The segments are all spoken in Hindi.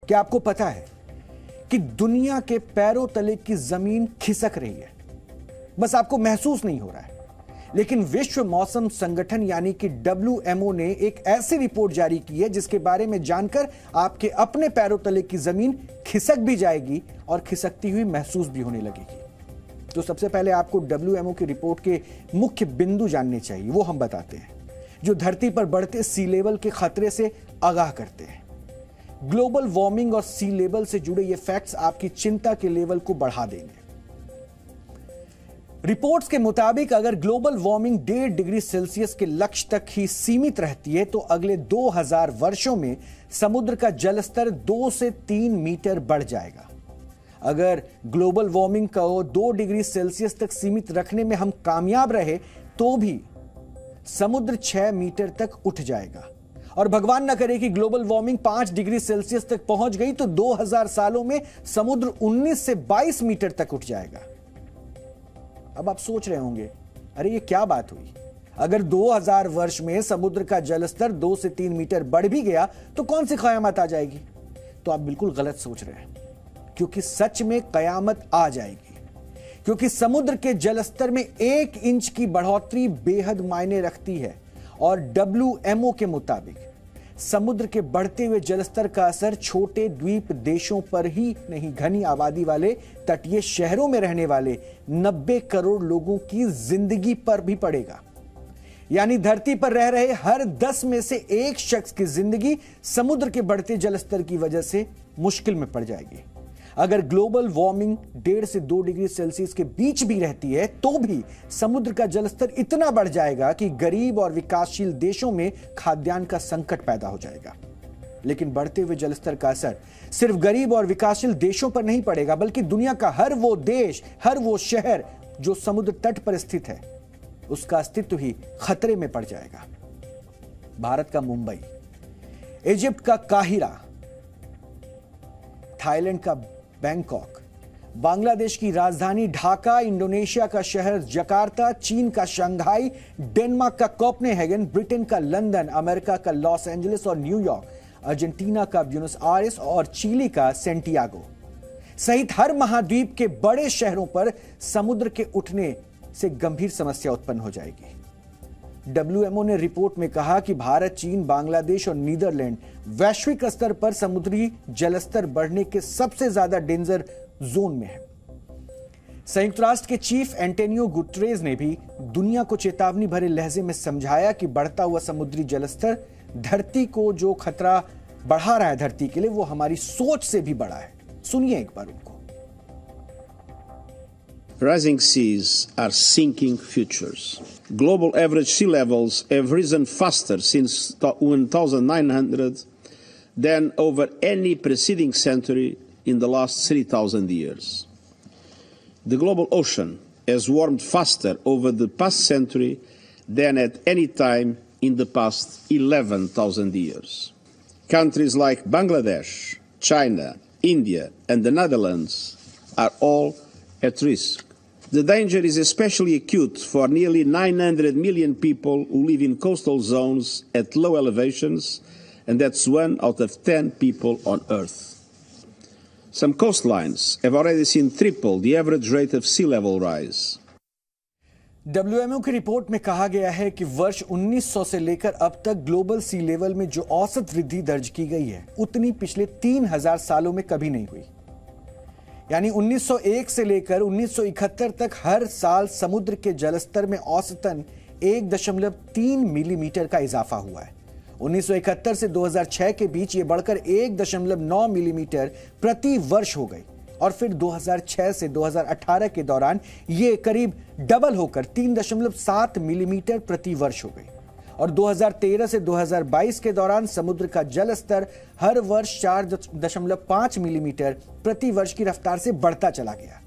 क्या आपको पता है कि दुनिया के पैरों तले की जमीन खिसक रही है? बस आपको महसूस नहीं हो रहा है, लेकिन विश्व मौसम संगठन यानी कि WMO ने एक ऐसी रिपोर्ट जारी की है जिसके बारे में जानकर आपके अपने पैरों तले की जमीन खिसक भी जाएगी और खिसकती हुई महसूस भी होने लगेगी। तो सबसे पहले आपको WMO की रिपोर्ट के मुख्य बिंदु जानने चाहिए, वो हम बताते हैं, जो धरती पर बढ़ते सी लेवल के खतरे से आगाह करते हैं। ग्लोबल वार्मिंग और सी लेवल से जुड़े ये फैक्ट्स आपकी चिंता के लेवल को बढ़ा देंगे। रिपोर्ट्स के मुताबिक अगर ग्लोबल वार्मिंग 1.5 डिग्री सेल्सियस के लक्ष्य तक ही सीमित रहती है तो अगले 2000 वर्षों में समुद्र का जलस्तर 2 से 3 मीटर बढ़ जाएगा। अगर ग्लोबल वार्मिंग को 2 डिग्री सेल्सियस तक सीमित रखने में हम कामयाब रहे तो भी समुद्र 6 मीटर तक उठ जाएगा। और भगवान न करे कि ग्लोबल वार्मिंग 5 डिग्री सेल्सियस तक पहुंच गई तो 2000 सालों में समुद्र 19 से 22 मीटर तक उठ जाएगा। अब आप सोच रहे होंगे, अरे ये क्या बात हुई? अगर 2000 वर्ष में समुद्र का जलस्तर 2 से 3 मीटर बढ़ भी गया तो कौन सी कयामत आ जाएगी? तो आप बिल्कुल गलत सोच रहे हैं, क्योंकि सच में कयामत आ जाएगी। क्योंकि समुद्र के जलस्तर में 1 इंच की बढ़ोतरी बेहद मायने रखती है और WMO के मुताबिक समुद्र के बढ़ते हुए जलस्तर का असर छोटे द्वीप देशों पर ही नहीं, घनी आबादी वाले तटीय शहरों में रहने वाले 90 करोड़ लोगों की जिंदगी पर भी पड़ेगा। यानी धरती पर रह रहे हर 10 में से 1 शख्स की जिंदगी समुद्र के बढ़ते जलस्तर की वजह से मुश्किल में पड़ जाएगी। अगर ग्लोबल वार्मिंग 1.5 से 2 डिग्री सेल्सियस के बीच भी रहती है तो भी समुद्र का जलस्तर इतना बढ़ जाएगा कि गरीब और विकासशील देशों में खाद्यान्न का संकट पैदा हो जाएगा। लेकिन बढ़ते हुए जलस्तर का असर सिर्फ गरीब और विकासशील देशों पर नहीं पड़ेगा, बल्कि दुनिया का हर वो देश, हर वो शहर जो समुद्र तट पर स्थित है, उसका अस्तित्व ही खतरे में पड़ जाएगा। भारत का मुंबई, इजिप्ट का काहिरा, थाईलैंड का बैंकॉक, बांग्लादेश की राजधानी ढाका, इंडोनेशिया का शहर जकार्ता, चीन का शंघाई, डेनमार्क का कोपेनहेगन, ब्रिटेन का लंदन, अमेरिका का लॉस एंजलिस और न्यूयॉर्क, अर्जेंटीना का ब्यूनस आयर्स और चिली का सैंटियागो सहित हर महाद्वीप के बड़े शहरों पर समुद्र के उठने से गंभीर समस्या उत्पन्न हो जाएगी। WMO ने रिपोर्ट में कहा कि भारत, चीन, बांग्लादेश और नीदरलैंड वैश्विक स्तर पर समुद्री जलस्तर बढ़ने के सबसे ज्यादा डेंजर जोन में है। संयुक्त राष्ट्र के चीफ एंटोनियो गुटेरेस ने भी दुनिया को चेतावनी भरे लहजे में समझाया कि बढ़ता हुआ समुद्री जलस्तर धरती को जो खतरा बढ़ा रहा है धरती के लिए, वो हमारी सोच से भी बड़ा है। सुनिए एक बार उनको। Rising seas are sinking futures. Global average sea levels have risen faster since 1900 than over any preceding century in the last 3,000 years. The global ocean has warmed faster over the past century than at any time in the past 11,000 years. Countries like Bangladesh, China, India, and the Netherlands are all at risk. The danger is especially acute for nearly 900 million people who live in coastal zones at low elevations, and that's 1 out of 10 people on Earth. Some coastlines have already seen triple the average rate of sea level rise. WMO की रिपोर्ट में कहा गया है कि वर्ष 1900 से लेकर अब तक ग्लोबल सी लेवल में जो औसत वृद्धि दर्ज की गई है, उतनी पिछले 3000 सालों में कभी नहीं हुई। यानी 1901 से लेकर 1971 तक हर साल समुद्र के जलस्तर में औसतन 1.3 मिलीमीटर का इजाफा हुआ है। 1971 से 2006 के बीच ये बढ़कर 1.9 मिलीमीटर प्रति वर्ष हो गई और फिर 2006 से 2018 के दौरान ये करीब डबल होकर 3.7 मिलीमीटर प्रति वर्ष हो गई और 2013 से 2022 के दौरान समुद्र का जल स्तर हर वर्ष 4.5 मिलीमीटर प्रति वर्ष की रफ्तार से बढ़ता चला गया।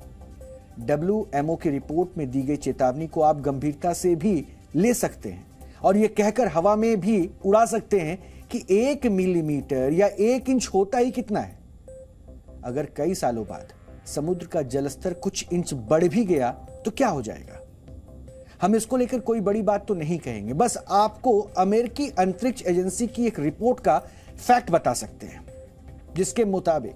WMO की रिपोर्ट में दी गई चेतावनी को आप गंभीरता से भी ले सकते हैं और यह कहकर हवा में भी उड़ा सकते हैं कि 1 मिलीमीटर या 1 इंच होता ही कितना है। अगर कई सालों बाद समुद्र का जलस्तर कुछ इंच बढ़ भी गया तो क्या हो जाएगा? हम इसको लेकर कोई बड़ी बात तो नहीं कहेंगे, बस आपको अमेरिकी अंतरिक्ष एजेंसी की एक रिपोर्ट का फैक्ट बता सकते हैं। जिसके मुताबिक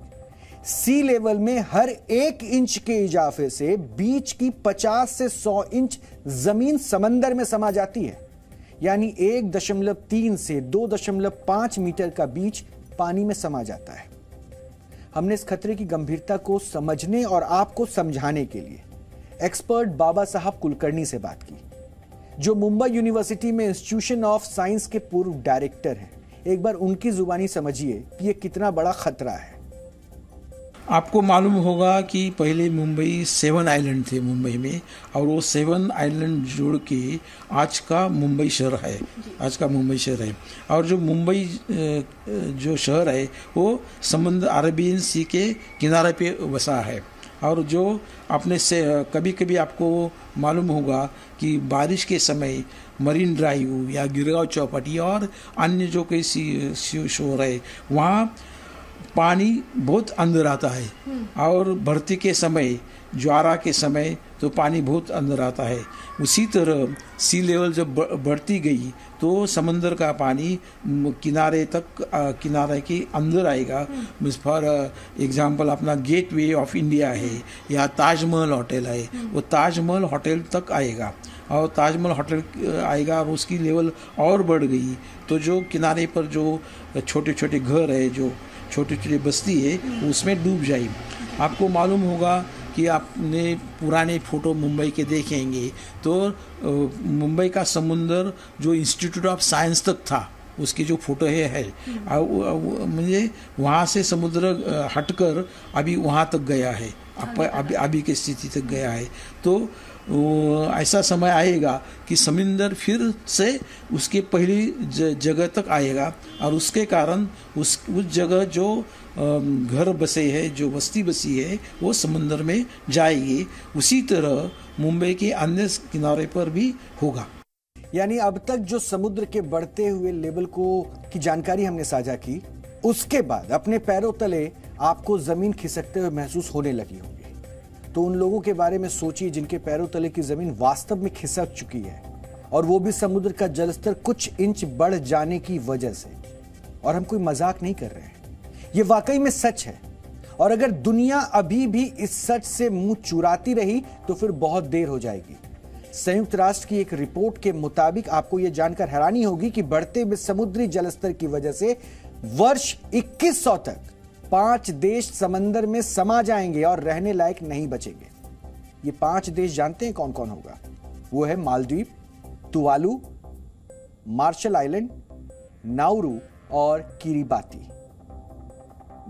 सी लेवल में हर 1 इंच के इजाफे से बीच की 50 से 100 इंच जमीन समंदर में समा जाती है। यानी 1.3 से 2.5 मीटर का बीच पानी में समा जाता है। हमने इस खतरे की गंभीरता को समझने और आपको समझाने के लिए एक्सपर्ट बाबा साहब कुलकर्णी से बात की, जो मुंबई यूनिवर्सिटी में इंस्टीट्यूशन ऑफ साइंस के पूर्व डायरेक्टर हैं। एक बार उनकी जुबानी समझिए कि यह कितना बड़ा खतरा है। आपको मालूम होगा कि पहले मुंबई 7 आइलैंड थे मुंबई में, और वो 7 आइलैंड जोड़ के आज का मुंबई शहर है, आज का मुंबई शहर है। और जो मुंबई जो शहर है वो समुद्र अरेबियन सी के किनारे पे बसा है। और जो अपने से कभी कभी आपको मालूम होगा कि बारिश के समय मरीन ड्राइव या गिरगांव चौपाटी और अन्य जो कई शोर है वहाँ पानी बहुत अंदर आता है, और भर्ती के समय, ज्वारा के समय तो पानी बहुत अंदर आता है। उसी तरह सी लेवल जब बढ़ती गई तो समंदर का पानी किनारे तक, किनारे के अंदर आएगा। फॉर एग्जांपल अपना गेटवे ऑफ इंडिया है या ताजमहल होटल है, वो ताजमहल होटल तक आएगा, और ताजमहल होटल आएगा और उसकी लेवल और बढ़ गई तो जो किनारे पर जो छोटे छोटे घर है, जो छोटी छोटी बस्ती है, उसमें डूब जाएगी। आपको मालूम होगा कि आपने पुराने फोटो मुंबई के देखेंगे तो मुंबई का समुंदर जो इंस्टीट्यूट ऑफ साइंस तक था उसकी जो फोटो है मुझे वहाँ से समुद्र हटकर अभी वहाँ तक गया है, अभी की स्थिति तक गया है। तो ऐसा समय आएगा कि समुंदर फिर से उसके पहली जगह तक आएगा, और उसके कारण उस जगह जो घर बसे है, जो बस्ती बसी है, वो समुंदर में जाएगी। उसी तरह मुंबई के अन्य किनारे पर भी होगा। यानी अब तक जो समुद्र के बढ़ते हुए लेवल की जानकारी हमने साझा की, उसके बाद अपने पैरों तले आपको जमीन खिसकते हुए महसूस होने लगी होगी। तो उन लोगों के बारे में सोचिए जिनके पैरों तले की जमीन वास्तव में खिसक चुकी है, और वो भी समुद्र का जलस्तर कुछ इंच बढ़ जाने की वजह से। और हम कोई मजाक नहीं कर रहे हैं, ये वाकई में सच है। और अगर दुनिया अभी भी इस सच से मुंह चुराती रही तो फिर बहुत देर हो जाएगी। संयुक्त राष्ट्र की एक रिपोर्ट के मुताबिक आपको यह जानकर हैरानी होगी कि बढ़ते हुए समुद्री जलस्तर की वजह से वर्ष 2100 तक 5 देश समंदर में समा जाएंगे और रहने लायक नहीं बचेंगे। ये 5 देश जानते हैं कौन कौन होगा? वो है Maldives, Tuvalu, Marshall Island, Nauru और किरिबाती,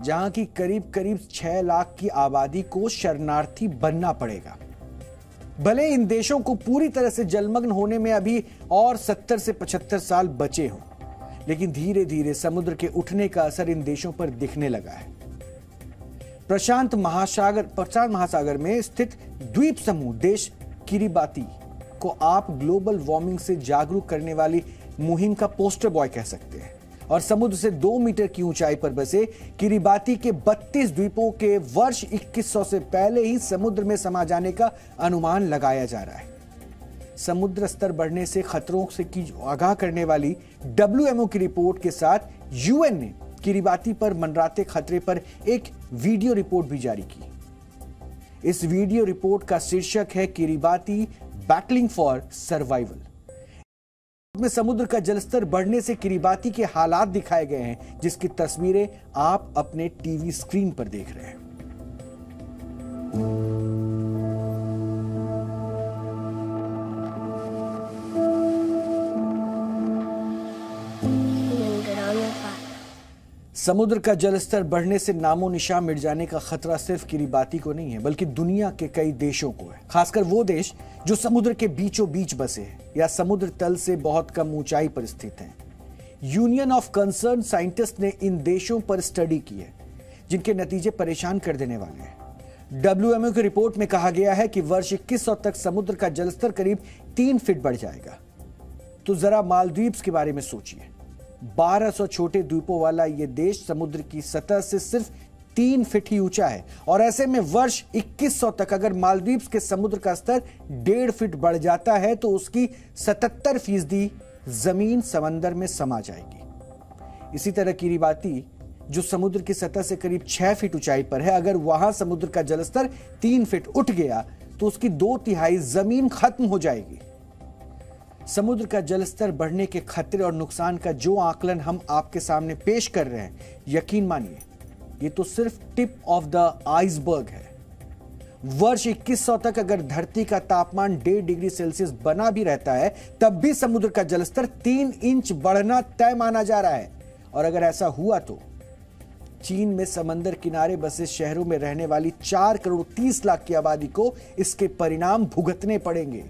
जहां की करीब करीब 6 लाख की आबादी को शरणार्थी बनना पड़ेगा। भले इन देशों को पूरी तरह से जलमग्न होने में अभी और 70 से 75 साल बचे हों, लेकिन धीरे धीरे समुद्र के उठने का असर इन देशों पर दिखने लगा है। प्रशांत महासागर में स्थित द्वीप समूह देश किरिबाती को आप ग्लोबल वार्मिंग से जागरूक करने वाली मुहिम का पोस्टर बॉय कह सकते हैं। और समुद्र से 2 मीटर की ऊंचाई पर बसे किरिबाती के 32 द्वीपों के वर्ष 2100 से पहले ही समुद्र में समा जाने का अनुमान लगाया जा रहा है। समुद्र स्तर बढ़ने से खतरों से की आगाह करने वाली WMO की रिपोर्ट के साथ UN ने किरिबाती पर मंडराते खतरे पर एक वीडियो रिपोर्ट भी जारी की। इस वीडियो रिपोर्ट का शीर्षक है किरिबाती बैटलिंग फॉर सर्वाइवल। में समुद्र का जलस्तर बढ़ने से किरिबाती के हालात दिखाए गए हैं, जिसकी तस्वीरें आप अपने टीवी स्क्रीन पर देख रहे हैं। समुद्र का जलस्तर बढ़ने से नामो निशान मिट जाने का खतरा सिर्फ किरिबाती को नहीं है, बल्कि दुनिया के कई देशों को है। खासकर वो देश जो समुद्र के बीचों बीच बसे हैं या समुद्र तल से बहुत कम ऊंचाई पर स्थित हैं। यूनियन ऑफ कंसर्न साइंटिस्ट ने इन देशों पर स्टडी की है, जिनके नतीजे परेशान कर देने वाले हैं। WMO की रिपोर्ट में कहा गया है कि वर्ष 2100 तक समुद्र का जलस्तर करीब 3 फीट बढ़ जाएगा। तो जरा मालदीव्स के बारे में सोचिए। 1200 छोटे द्वीपों वाला यह देश समुद्र की सतह से सिर्फ 3 फीट ही ऊंचा है, और ऐसे में वर्ष 2100 तक अगर मालदीव्स के समुद्र का स्तर 1.5 फीट बढ़ जाता है तो उसकी 77% जमीन समंदर में समा जाएगी। इसी तरह किरिबाती जो समुद्र की सतह से करीब 6 फीट ऊंचाई पर है, अगर वहां समुद्र का जलस्तर 3 फीट उठ गया तो उसकी 2/3 जमीन खत्म हो जाएगी। समुद्र का जलस्तर बढ़ने के खतरे और नुकसान का जो आकलन हम आपके सामने पेश कर रहे हैं, यकीन मानिए ये तो सिर्फ टिप ऑफ द आइसबर्ग है। वर्ष 2100 तक अगर धरती का तापमान 1.5 डिग्री सेल्सियस बना भी रहता है, तब भी समुद्र का जलस्तर 3 इंच बढ़ना तय माना जा रहा है। और अगर ऐसा हुआ तो चीन में समंदर किनारे बसे शहरों में रहने वाली 4 करोड़ 30 लाख की आबादी को इसके परिणाम भुगतने पड़ेंगे।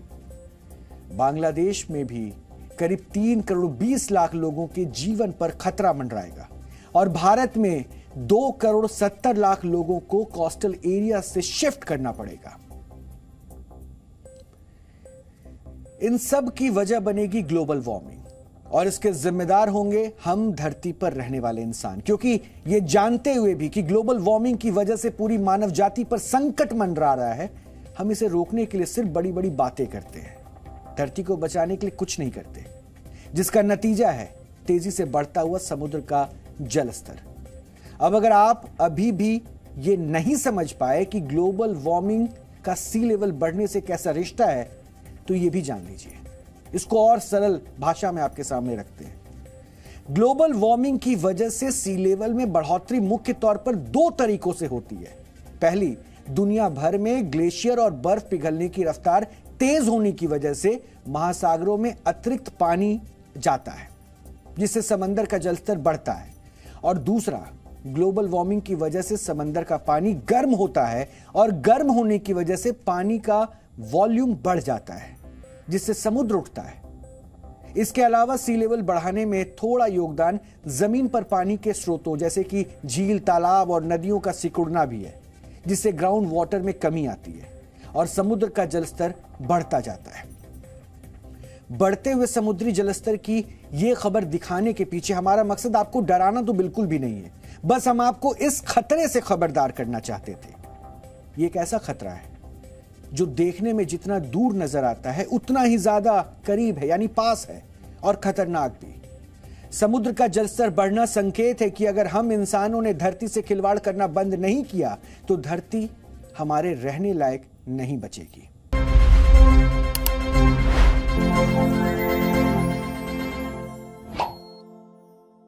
बांग्लादेश में भी करीब 3 करोड़ 20 लाख लोगों के जीवन पर खतरा मंडराएगा और भारत में 2 करोड़ 70 लाख लोगों को कोस्टल एरिया से शिफ्ट करना पड़ेगा। इन सब की वजह बनेगी ग्लोबल वार्मिंग और इसके जिम्मेदार होंगे हम धरती पर रहने वाले इंसान, क्योंकि ये जानते हुए भी कि ग्लोबल वार्मिंग की वजह से पूरी मानव जाति पर संकट मंडरा रहा है, हम इसे रोकने के लिए सिर्फ बड़ी बड़ी बातें करते हैं, धरती को बचाने के लिए कुछ नहीं करते, जिसका नतीजा है तेजी से बढ़ता हुआ समुद्र का जलस्तर। अब अगर आप अभी भी ये नहीं समझ पाए कि ग्लोबल वार्मिंग का सी लेवल बढ़ने से कैसा रिश्ता है, तो ये भी जान लीजिए। इसको और सरल भाषा में आपके सामने रखते हैं। ग्लोबल वार्मिंग की वजह से सी लेवल में बढ़ोतरी मुख्य तौर पर 2 तरीकों से होती है। पहली, दुनिया भर में ग्लेशियर और बर्फ पिघलने की रफ्तार तेज होने की वजह से महासागरों में अतिरिक्त पानी जाता है, जिससे समंदर का जलस्तर बढ़ता है। और दूसरा, ग्लोबल वार्मिंग की वजह से समंदर का पानी गर्म होता है और गर्म होने की वजह से पानी का वॉल्यूम बढ़ जाता है, जिससे समुद्र उठता है। इसके अलावा सी लेवल बढ़ाने में थोड़ा योगदान जमीन पर पानी के स्रोतों जैसे कि झील, तालाब और नदियों का सिकुड़ना भी है, जिससे ग्राउंड वाटर में कमी आती है और समुद्र का जलस्तर बढ़ता जाता है। बढ़ते हुए समुद्री जलस्तर की यह खबर दिखाने के पीछे हमारा मकसद आपको डराना तो बिल्कुल भी नहीं है, बस हम आपको इस खतरे से खबरदार करना चाहते थे। ये एक ऐसा खतरा है जो देखने में जितना दूर नजर आता है उतना ही ज्यादा करीब है, यानी पास है और खतरनाक भी। समुद्र का जलस्तर बढ़ना संकेत है कि अगर हम इंसानों ने धरती से खिलवाड़ करना बंद नहीं किया तो धरती हमारे रहने लायक नहीं बचेगी।